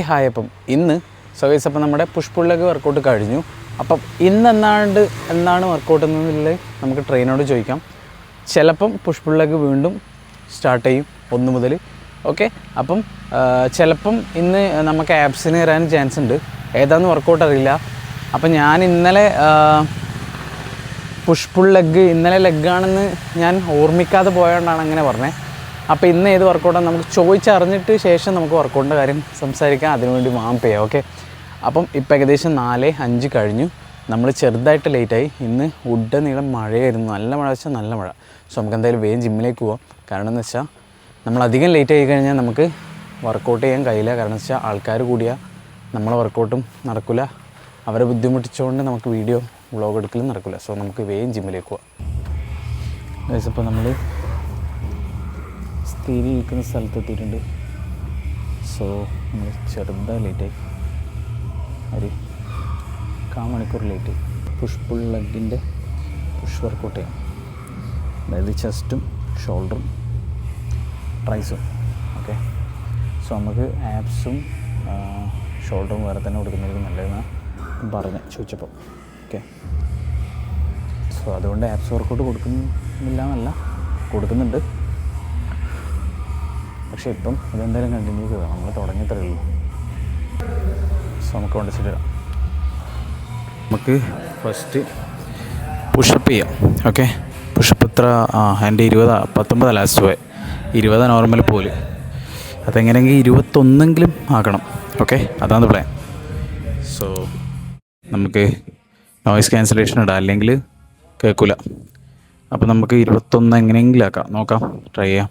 Hi, അപ്പം ഇന്ന് അപ്പം നമ്മുടെ പുഷ് പുൾ ലെഗ് വർക്കൗട്ട് കഴിഞ്ഞു. അപ്പം എന്നാണ് വർക്കൗട്ട് എന്നുള്ളത് നമുക്ക് ട്രെയിനോട് ചോദിക്കാം. ചിലപ്പം പുഷ് പുൾ ലെഗ് വീണ്ടും സ്റ്റാർട്ട് ചെയ്യും 1 മുതൽ. ഓക്കെ, അപ്പം ചിലപ്പം ഇന്ന് നമുക്ക് ആബ്സിന് വരാൻ ചാൻസ് ഉണ്ട്. ഏതാണെന്ന് വർക്കൗട്ട് അറിയില്ല. അപ്പം ഞാൻ ഇന്നലെ പുഷ് പുൾ ലെഗ് ലെഗാണെന്ന് ഞാൻ ഓർമ്മിക്കാതെ പോയതുകൊണ്ടാണ് അങ്ങനെ പറഞ്ഞത്. അപ്പോൾ ഇന്ന് ഏത് വർക്കൗട്ടാണ് നമുക്ക് ചോദിച്ചറിഞ്ഞിട്ട് ശേഷം നമുക്ക് വർക്കൗട്ടിൻ്റെ കാര്യം സംസാരിക്കാം. അതിനുവേണ്ടി വാം ചെയ്യാം. ഓക്കെ, അപ്പം ഇപ്പം ഏകദേശം 4:05 കഴിഞ്ഞു. നമ്മൾ ചെറുതായിട്ട് ലേറ്റായി. ഇന്ന് ഉടനീളം മഴയായിരുന്നു. നല്ല മഴ വെച്ചാൽ നല്ല മഴ. സോ നമുക്ക് എന്തായാലും വേഗം ജിമ്മിലേക്ക് പോവാം. കാരണം എന്ന് വെച്ചാൽ നമ്മളധികം ലേറ്റ് ആയി കഴിഞ്ഞാൽ നമുക്ക് വർക്കൗട്ട് ചെയ്യാൻ കഴിയില്ല. കാരണം എന്ന് വെച്ചാൽ ആൾക്കാർ കൂടിയാൽ നമ്മളെ വർക്കൗട്ടും നടക്കില്ല. അവരെ ബുദ്ധിമുട്ടിച്ചുകൊണ്ട് നമുക്ക് വീഡിയോ വ്ളോഗ് എടുക്കലും നടക്കില്ല. സോ നമുക്ക് വേഗം ജിമ്മിലേക്ക് പോവാം. ഇപ്പോൾ നമ്മൾ സ്ഥിരീകരിക്കുന്ന സ്ഥലത്തെത്തിയിട്ടുണ്ട്. സോ നമ്മൾ ചെറുതായി ലേറ്റായി, ഒരു 1/4 മണിക്കൂർ ലേറ്റായി. പുഷ് പുൾ ലെഗിൻ്റെ പുഷ് വർക്കൗട്ട് ചെയ്യാം. അതായത് ചെസ്റ്റും ഷോൾഡറും ട്രൈസും. ഓക്കെ, സോ നമുക്ക് ആബ്സും ഷോൾഡറും വേറെ തന്നെ കൊടുക്കുന്നതായിരിക്കും നല്ലതെന്ന് ചോദിച്ചപ്പോൾ. ഓക്കെ, സോ അതുകൊണ്ട് ആബ്സ് വർക്കൗട്ട് കൊടുക്കുന്നില്ല എന്നല്ല, കൊടുക്കുന്നുണ്ട്. പക്ഷേ ഇപ്പം ഇതെന്തായാലും കണ്ടിന്യൂ ചെയ്യുക. നമ്മൾ തുടങ്ങിയത്രേ ഉള്ളൂ. സോ നമുക്ക് കൊണ്ടുവച്ചിട്ടിടാം. നമുക്ക് ഫസ്റ്റ് പുഷപ്പ് ചെയ്യാം. ഓക്കെ, പുഷപ്പ് എത്ര? എൻ്റെ 19 ലാസ്റ്റ് പോയത്, 20 നോർമൽ പോലെ. അതെങ്ങനെയെങ്കിൽ 21 ആക്കണം. ഓക്കെ, അതാണ് പ്ലാൻ. സോ നമുക്ക് നോയിസ് ക്യാൻസലേഷൻ ഇടാം, അല്ലെങ്കിൽ കേൾക്കില്ല. അപ്പോൾ നമുക്ക് 21 എങ്ങനെയെങ്കിലും ആക്കാം. നോക്കാം, ട്രൈ ചെയ്യാം.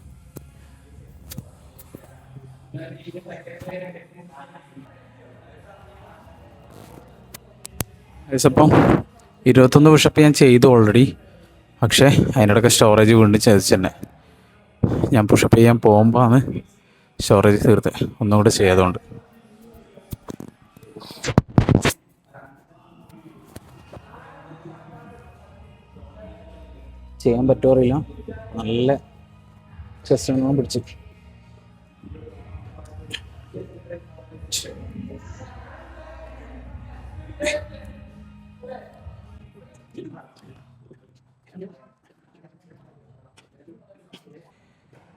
അപ്പം 21 പുഷപ്പ് ഞാൻ ചെയ്തു ഓൾറെഡി. പക്ഷേ അതിനിടയ്ക്ക് സ്റ്റോറേജ് വീണ്ടും ചതിച്ച് തന്നെ. ഞാൻ പുഷപ്പ് ചെയ്യാൻ പോകുമ്പോഴാണ് സ്റ്റോറേജ് തീർത്ത്. ഒന്നുകൂടെ ചെയ്യാതുകൊണ്ട് ചെയ്യാൻ പറ്റുമോ അറിയില്ല. നല്ല ചെസ്റ്റ് പിടിച്ച്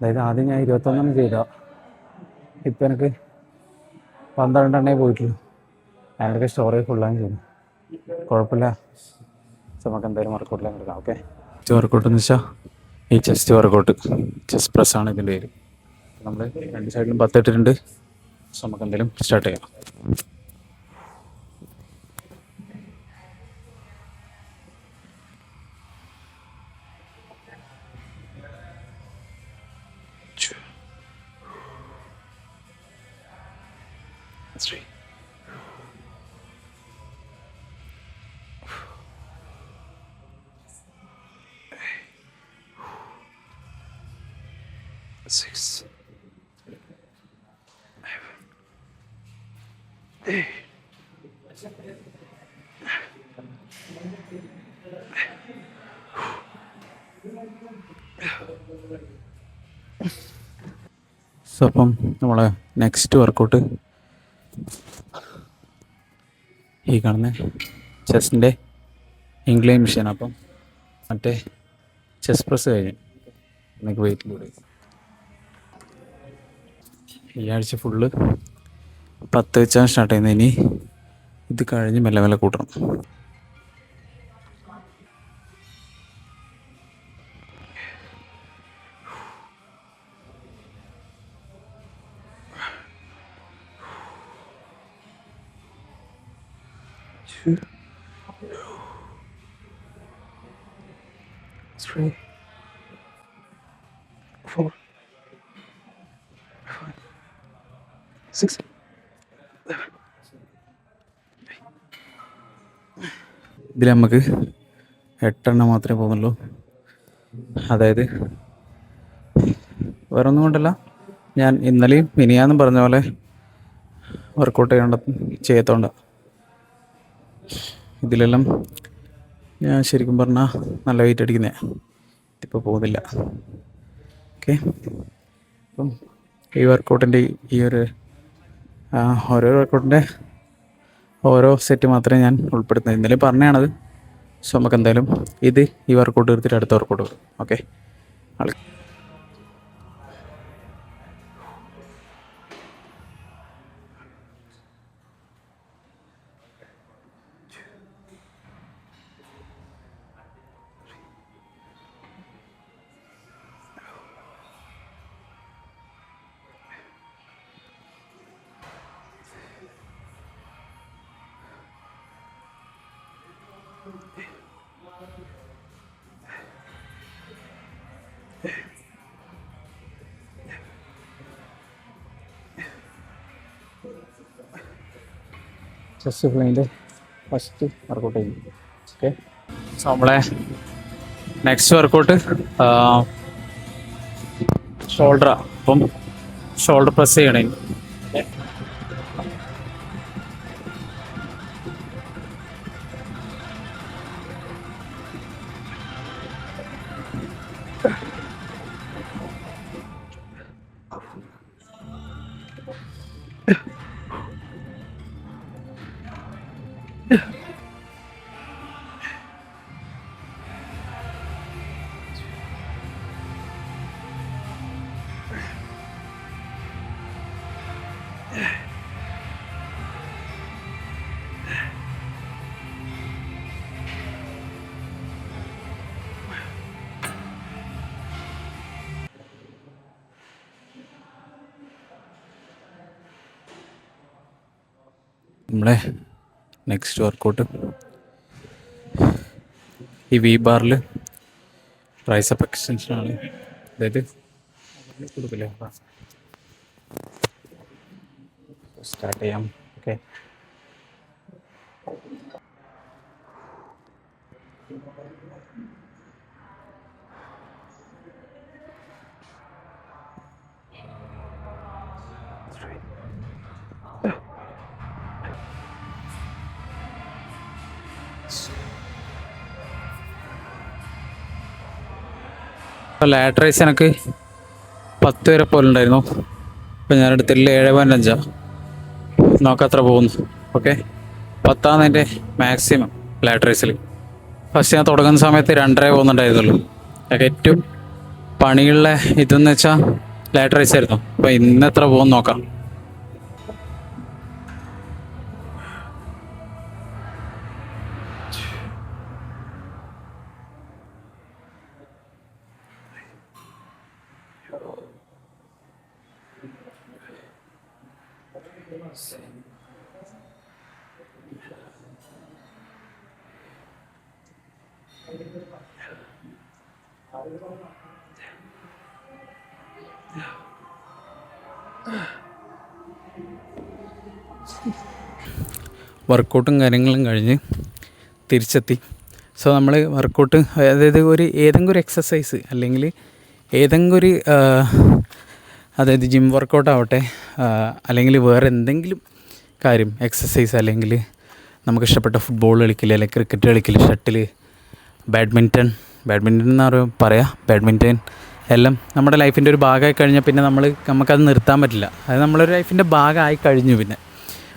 അതായത് ആദ്യം ഞാൻ 21 ചെയ്താൽ ഇപ്പം എനിക്ക് 12 പോയിട്ടുള്ളൂ. അതിനൊക്കെ സ്റ്റോറേജ് ഫുള്ളായും ചെയ്യുന്നു. കുഴപ്പമില്ല. നമുക്ക് എന്തായാലും വർക്കൗട്ടിലേക്ക് എടുക്കാം. ഓക്കെ, വർക്കൗട്ട് എന്ന് വെച്ചാൽ ഈ ചെസ്റ്റ് വർക്കൗട്ട്, ചെസ്റ്റ് പ്രസ്സാണ് ഇതിൻ്റെ പേര്. നമ്മൾ 2 സൈഡിലും 10 ഇട്ടിട്ടുണ്ട്. സോ നമുക്ക് എന്തായാലും സ്റ്റാർട്ട് ചെയ്യാം. Three. 6. 7. 8. സോ അപ്പം നമ്മളെ നെക്സ്റ്റ് വർക്കൗട്ട് ഈ കാണുന്ന ചെസ്റ്റിൻ്റെ ഇൻക്ലൈൻ മെഷീൻ. അപ്പം മറ്റേ ചെസ്റ്റ് പ്രസ് കഴിഞ്ഞ് എനിക്ക് വെയിറ്റ് ലോഡ് ചെയ്യും. ഈ ആഴ്ച ഫുള്ള് 10 വെച്ചാണ് സ്റ്റാർട്ട് ചെയ്യുന്നത്. ഇനി ഇത് കഴിഞ്ഞ് മെല്ലെ മെല്ലെ കൂട്ടണം. Two, 3, 4, 5, 6, 7. ഇതിൽ നമുക്ക് 8 മാത്രമേ പോകുന്നുള്ളൂ. അതായത് വേറെ ഒന്നും കൊണ്ടല്ല, ഞാൻ ഇന്നലെയും മിനിയാന്നും പറഞ്ഞ പോലെ വർക്കൗട്ട് ചെയ്യത്തോണ്ട. ഇതിലെല്ലാം ഞാൻ ശരിക്കും പറഞ്ഞാൽ നല്ല വെയിറ്റ് അടിക്കുന്നേ. ഇപ്പോൾ പോകുന്നില്ല. ഓക്കെ, അപ്പം ഈ വർക്കൗട്ടിൻ്റെ ഈ ഒരു ഓരോ വർക്കൗട്ടിൻ്റെ ഓരോ സെറ്റ് മാത്രമേ ഞാൻ ഉൾപ്പെടുത്തുന്നത്. ഇന്നലെ പറഞ്ഞാണത്. സോ നമുക്ക് എന്തായാലും ഈ വർക്കൗട്ട് എടുത്തിട്ട് അടുത്ത വർക്കൗട്ട് വരും. ഓക്കെ. ചെസ്റ്റ് ഫ്ലൈൻ്റെ ഫസ്റ്റ് വർക്കൗട്ട് ചെയ്യും. ഓക്കെ. സോ നമ്മളെ നെക്സ്റ്റ് വർക്കൗട്ട് ഷോൾഡറാണ്. അപ്പം ഷോൾഡർ പ്രസ് ചെയ്യണേ. നമ്മളെ നെക്സ്റ്റ് വർക്കൗട്ട് ഈ വി ബാറിൽ ട്രൈസെപ്പ് എക്സ്റ്റൻഷനാണ്. അതായത് കൊടുക്കില്ല. സ്റ്റാർട്ട് ചെയ്യാം. ഓക്കെ. ലാറ്റ് റൈസ് എനിക്ക് 10 വരെ പോലെ ഉണ്ടായിരുന്നു. ഇപ്പം ഞാനെടുത്തില്ല 7.5. നോക്കാം അത്ര പോകുന്നു. ഓക്കെ. 10 എൻ്റെ മാക്സിമം ലാറ്റ് റൈസിൽ. ഫസ്റ്റ് ഞാൻ തുടങ്ങുന്ന സമയത്ത് 2.5 പോകുന്നുണ്ടായിരുന്നുള്ളൂ. എനിക്ക് ഏറ്റവും പണിയുള്ള ഇതെന്ന് വെച്ചാൽ ലാറ്റ് റൈസ് ആയിരുന്നു. അപ്പം ഇന്ന് എത്ര പോകുന്നു നോക്കാം. വർക്കൗട്ടും കാര്യങ്ങളും കഴിഞ്ഞ് തിരിച്ചെത്തി. സോ നമ്മൾ വർക്കൗട്ട് അതായത് ഏതെങ്കിലും ഒരു എക്സസൈസ് അല്ലെങ്കിൽ ഏതെങ്കിലും ഒരു അതായത് ജിം വർക്കൗട്ട് ആവട്ടെ അല്ലെങ്കിൽ വേറെ എന്തെങ്കിലും കാര്യം എക്സസൈസ് അല്ലെങ്കിൽ നമുക്കിഷ്ടപ്പെട്ട ഫുട്ബോൾ കളിക്കില്ല, അല്ലെങ്കിൽ ക്രിക്കറ്റ് കളിക്കില്ല, ഷട്ടിൽ, ബാഡ്മിൻ്റൺ എന്ന് പറയാം. ബാഡ്മിൻ്റൺ എല്ലാം നമ്മുടെ ലൈഫിൻ്റെ ഒരു ഭാഗമായി കഴിഞ്ഞാൽ പിന്നെ നമുക്കത് നിർത്താൻ പറ്റില്ല. അത് നമ്മളൊരു ലൈഫിൻ്റെ ഭാഗമായി കഴിഞ്ഞു. പിന്നെ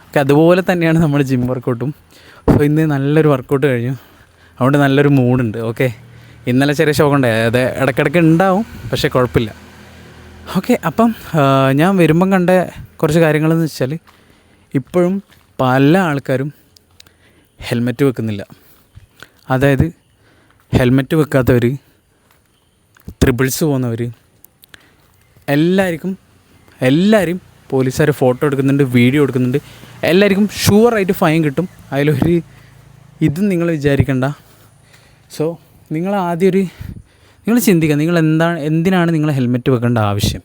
ഓക്കെ, അതുപോലെ തന്നെയാണ് നമ്മൾ ജിം വർക്കൗട്ടും. സോ ഇന്ന് നല്ലൊരു വർക്കൗട്ട് കഴിഞ്ഞു, അതുകൊണ്ട് നല്ലൊരു മൂഡുണ്ട്. ഓക്കെ. ഇന്നലെ ചെറിയ ഷോക്കുണ്ടായി, അത് ഇടയ്ക്കിടയ്ക്ക് ഉണ്ടാവും, പക്ഷേ കുഴപ്പമില്ല. ഓക്കെ. അപ്പം ഞാൻ വരുമ്പം കണ്ട കുറച്ച് കാര്യങ്ങളെന്ന് വെച്ചാൽ ഇപ്പോഴും പല ആൾക്കാരും ഹെൽമെറ്റ് വെക്കുന്നില്ല. അതായത് ഹെൽമെറ്റ് വെക്കാത്തവർ, ത്രിബിൾസ് പോകുന്നവർ, എല്ലാവരും പോലീസുകാർ ഫോട്ടോ എടുക്കുന്നുണ്ട്, വീഡിയോ എടുക്കുന്നുണ്ട്. എല്ലാവർക്കും ഷുവറായിട്ട് ഫൈൻ കിട്ടും. അതിലൊരു ഇതും നിങ്ങൾ വിചാരിക്കണ്ട. സോ നിങ്ങൾ ആദ്യം നിങ്ങൾ ചിന്തിക്കുക, എന്തിനാണ് നിങ്ങൾ ഹെൽമെറ്റ് വെക്കേണ്ട ആവശ്യം,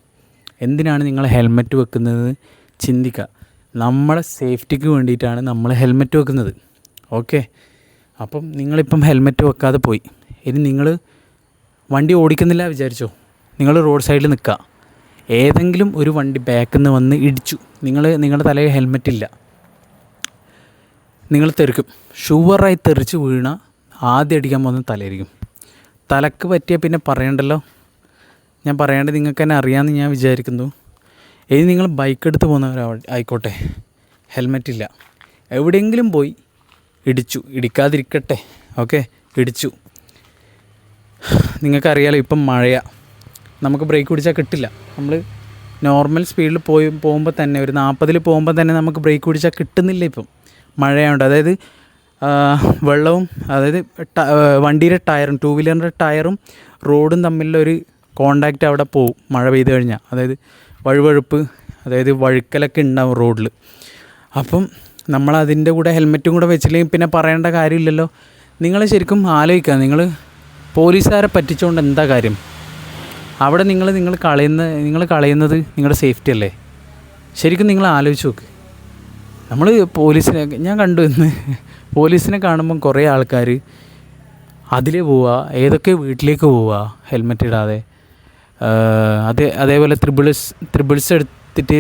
എന്തിനാണ് നിങ്ങൾ ഹെൽമെറ്റ് വെക്കുന്നത് ചിന്തിക്കുക. നമ്മളെ സേഫ്റ്റിക്ക് വേണ്ടിയിട്ടാണ് നമ്മൾ ഹെൽമെറ്റ് വെക്കുന്നത്. ഓക്കെ. അപ്പം നിങ്ങളിപ്പം ഹെൽമെറ്റ് വെക്കാതെ പോയി, ഇനി നിങ്ങൾ വണ്ടി ഓടിക്കുന്നില്ല വിചാരിച്ചോ, നിങ്ങൾ റോഡ് സൈഡിൽ നിൽക്കുക, ഏതെങ്കിലും ഒരു വണ്ടി ബാക്കിൽ നിന്ന് വന്ന് ഇടിച്ചു, നിങ്ങളുടെ തലയിൽ ഹെൽമെറ്റ് ഇല്ല, നിങ്ങൾ തെറിക്കും. ഷുവറായി തെറിച്ച് വീണ ആദ്യം അടിക്കാൻ പോകുന്നത് തലയായിരിക്കും. തലക്ക് പറ്റിയാൽ പിന്നെ പറയണ്ടല്ലോ, ഞാൻ പറയേണ്ടത് നിങ്ങൾക്ക് തന്നെ അറിയാമെന്ന് ഞാൻ വിചാരിക്കുന്നു. ഇനി നിങ്ങൾ ബൈക്ക് എടുത്ത് ആയിക്കോട്ടെ, ഹെൽമെറ്റ് ഇല്ല, എവിടെയെങ്കിലും പോയി ഇടിച്ചു, ഇടിക്കാതിരിക്കട്ടെ, ഓക്കെ, ഇടിച്ചു. നിങ്ങൾക്കറിയാലോ ഇപ്പം മഴയാണ്, നമുക്ക് ബ്രേക്ക് പിടിച്ചാൽ കിട്ടില്ല. നമ്മൾ നോർമൽ സ്പീഡിൽ പോകുമ്പോൾ തന്നെ ഒരു 40 പോകുമ്പോൾ തന്നെ നമുക്ക് ബ്രേക്ക് പിടിച്ചാൽ കിട്ടുന്നില്ല ഇപ്പം മഴയായതുകൊണ്ട്. അതായത് വെള്ളവും, അതായത് വണ്ടിയുടെ ടയറും, 2 വീലറിൻ്റെ ടയറും റോഡും തമ്മിലൊരു കോണ്ടാക്റ്റ് അവിടെ പോവും മഴ പെയ്ത് കഴിഞ്ഞാൽ. അതായത് വഴുവഴുപ്പ്, അതായത് വഴുക്കലൊക്കെ ഉണ്ടാവും റോഡിൽ. അപ്പം നമ്മളതിൻ്റെ കൂടെ ഹെൽമെറ്റും കൂടെ വെച്ചില്ലെങ്കിൽ പിന്നെ പറയേണ്ട കാര്യമില്ലല്ലോ. നിങ്ങൾ ശരിക്കും ആലോചിക്കുക, നിങ്ങൾ പോലീസുകാരെ പറ്റിച്ചുകൊണ്ട് എന്താ കാര്യം? അവിടെ നിങ്ങൾ കളയുന്നത് നിങ്ങളുടെ സേഫ്റ്റി അല്ലേ? ശരിക്കും നിങ്ങൾ ആലോചിച്ച് നോക്ക്. നമ്മൾ പോലീസിനെ ഞാൻ കണ്ടു ഇന്ന്, പോലീസിനെ കാണുമ്പം കുറേ ആൾക്കാർ അതിലേ പോവുക, ഏതൊക്കെ വീട്ടിലേക്ക് പോവുക ഹെൽമെറ്റ് ഇടാതെ. അതേപോലെ ത്രിബിൾസ് എടുത്തിട്ട്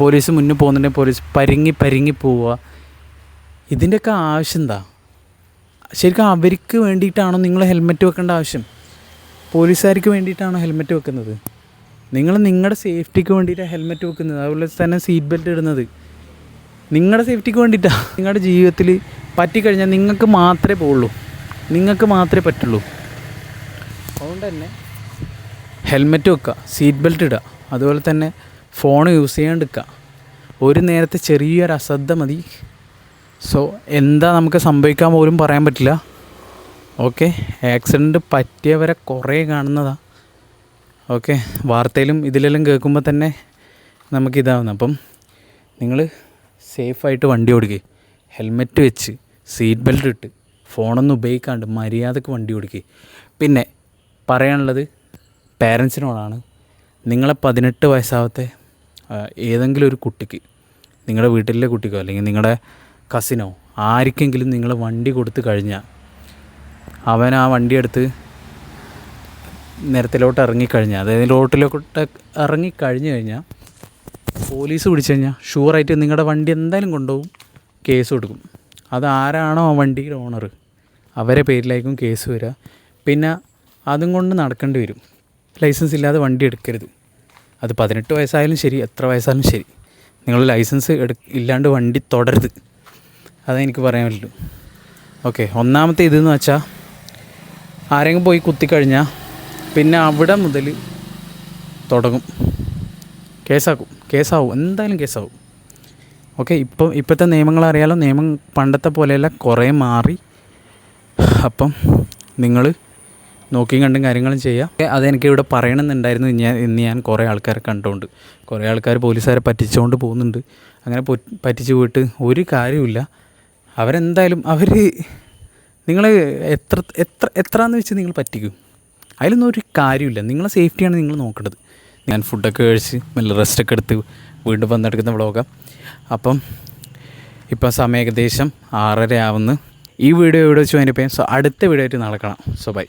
പോലീസ് മുന്നിൽ പോകുന്നുണ്ടെങ്കിൽ പോലീസ് പരിങ്ങി പോവുക. ഇതിൻ്റെയൊക്കെ ആവശ്യം എന്താ? ശരിക്കും അവർക്ക് വേണ്ടിയിട്ടാണോ നിങ്ങൾ ഹെൽമെറ്റ് വെക്കേണ്ട ആവശ്യം? പോലീസുകാർക്ക് വേണ്ടിയിട്ടാണോ ഹെൽമെറ്റ് വെക്കുന്നത്? നിങ്ങൾ നിങ്ങളുടെ സേഫ്റ്റിക്ക് വേണ്ടിയിട്ടാണ് ഹെൽമെറ്റ് വെക്കുന്നത്. അതുപോലെ തന്നെ സീറ്റ് ബെൽറ്റ് ഇടുന്നത് നിങ്ങളുടെ സേഫ്റ്റിക്ക് വേണ്ടിയിട്ടാണ്. നിങ്ങളുടെ ജീവിതത്തിൽ പറ്റിക്കഴിഞ്ഞാൽ നിങ്ങൾക്ക് മാത്രമേ പോവുള്ളൂ, നിങ്ങൾക്ക് മാത്രമേ പറ്റുള്ളൂ. അതുകൊണ്ട് തന്നെ ഹെൽമെറ്റ് വെക്കുക, സീറ്റ് ബെൽറ്റ് ഇടുക, അതുപോലെ തന്നെ ഫോൺ യൂസ് ചെയ്യാണ്ടിരിക്കുക. ഒരു നേരത്തെ ചെറിയൊരു അശ്രദ്ധ മതി. സോ എന്താ നമുക്ക് സംഭവിക്കാൻ പോലും പറയാൻ പറ്റില്ല. ഓക്കെ, ആക്സിഡൻറ്റ് പറ്റിയവരെ കുറേ കാണുന്നതാണ്. ഓക്കെ, വാർത്തയിലും ഇതിലെല്ലാം കേൾക്കുമ്പോൾ തന്നെ നമുക്കിതാവുന്നു. അപ്പം നിങ്ങൾ സേഫായിട്ട് വണ്ടി ഓടിക്കുക, ഹെൽമെറ്റ് വെച്ച് സീറ്റ് ബെൽറ്റ് ഇട്ട് ഫോണൊന്നും ഉപയോഗിക്കാണ്ട് മര്യാദക്ക് വണ്ടി ഓടിക്കുക. പിന്നെ പറയാനുള്ളത് പേരൻസിനോടാണ്. നിങ്ങളെ 18 വയസ്സാവത്തെ ഏതെങ്കിലും ഒരു കുട്ടിക്ക്, നിങ്ങളുടെ വീട്ടിലെ കുട്ടിക്കോ അല്ലെങ്കിൽ നിങ്ങളുടെ കസിനോ ആർക്കെങ്കിലും നിങ്ങൾ വണ്ടി കൊടുത്തു കഴിഞ്ഞാൽ അവൻ ആ വണ്ടി എടുത്ത് നിരത്തിലോട്ട് ഇറങ്ങിക്കഴിഞ്ഞാൽ, അതായത് റോട്ടിലോട്ട് ഇറങ്ങിക്കഴിഞ്ഞ് കഴിഞ്ഞാൽ പോലീസ് പിടിച്ചു കഴിഞ്ഞാൽ ഷുവറായിട്ട് നിങ്ങളുടെ വണ്ടി എന്തായാലും കൊണ്ടുപോകും, കേസ് കൊടുക്കും. അതാരാണോ ആ വണ്ടിയുടെ ഓണർ അവരെ പേരിലായിരിക്കും കേസ് വരിക. പിന്നെ അതും കൊണ്ട് നടക്കേണ്ടി വരും. ലൈസൻസ് ഇല്ലാതെ വണ്ടി എടുക്കരുത്. അത് 18 വയസ്സായാലും ശരി, എത്ര വയസ്സായാലും ശരി, നിങ്ങൾ ലൈസൻസ് ഇല്ലാണ്ട് വണ്ടി തുടരുത്. അതെനിക്ക് പറയാൻ പറ്റുള്ളൂ. ഓക്കെ, ഒന്നാമത്തെ ഇതെന്ന് വെച്ചാൽ ആരെങ്കിലും പോയി കുത്തിക്കഴിഞ്ഞാൽ പിന്നെ അവിടെ മുതൽ തുടങ്ങും, കേസാവും, എന്തായാലും കേസാവും. ഓക്കെ, ഇപ്പോഴത്തെ നിയമങ്ങൾ അറിയാലോ, നിയമം പണ്ടത്തെ പോലെയല്ല, കുറേ മാറി. അപ്പം നിങ്ങൾ നോക്കിയും കണ്ടും കാര്യങ്ങളും ചെയ്യുക. അതെനിക്ക് ഇവിടെ പറയണമെന്നുണ്ടായിരുന്നു. ഇന്ന് ഞാൻ കുറേ ആൾക്കാരെ കണ്ടുകൊണ്ട്, കുറേ ആൾക്കാർ പോലീസുകാരെ പറ്റിച്ചുകൊണ്ട് പോകുന്നുണ്ട്. അങ്ങനെ പറ്റിച്ച് പോയിട്ട് ഒരു കാര്യമില്ല. അവരെന്തായാലും നിങ്ങൾ എത്രയെന്ന് വെച്ച് നിങ്ങൾ പറ്റിക്കും, അതിലൊന്നും ഒരു കാര്യമില്ല. നിങ്ങളെ സേഫ്റ്റിയാണ് നിങ്ങൾ നോക്കേണ്ടത്. ഞാൻ ഫുഡൊക്കെ കഴിച്ച് നല്ല റെസ്റ്റൊക്കെ എടുത്ത് വീണ്ടും വന്നെടുക്കുന്ന വ്ളോഗാണ്. അപ്പം ഇപ്പം സമയം ഏകദേശം 6:30 ആവുന്നു. ഈ വീഡിയോ ഇവിടെ വെച്ച് അതിൻ്റെ പേര്. സോ അടുത്ത വീഡിയോ ആയിട്ട് നാളെ കാണാം. So by.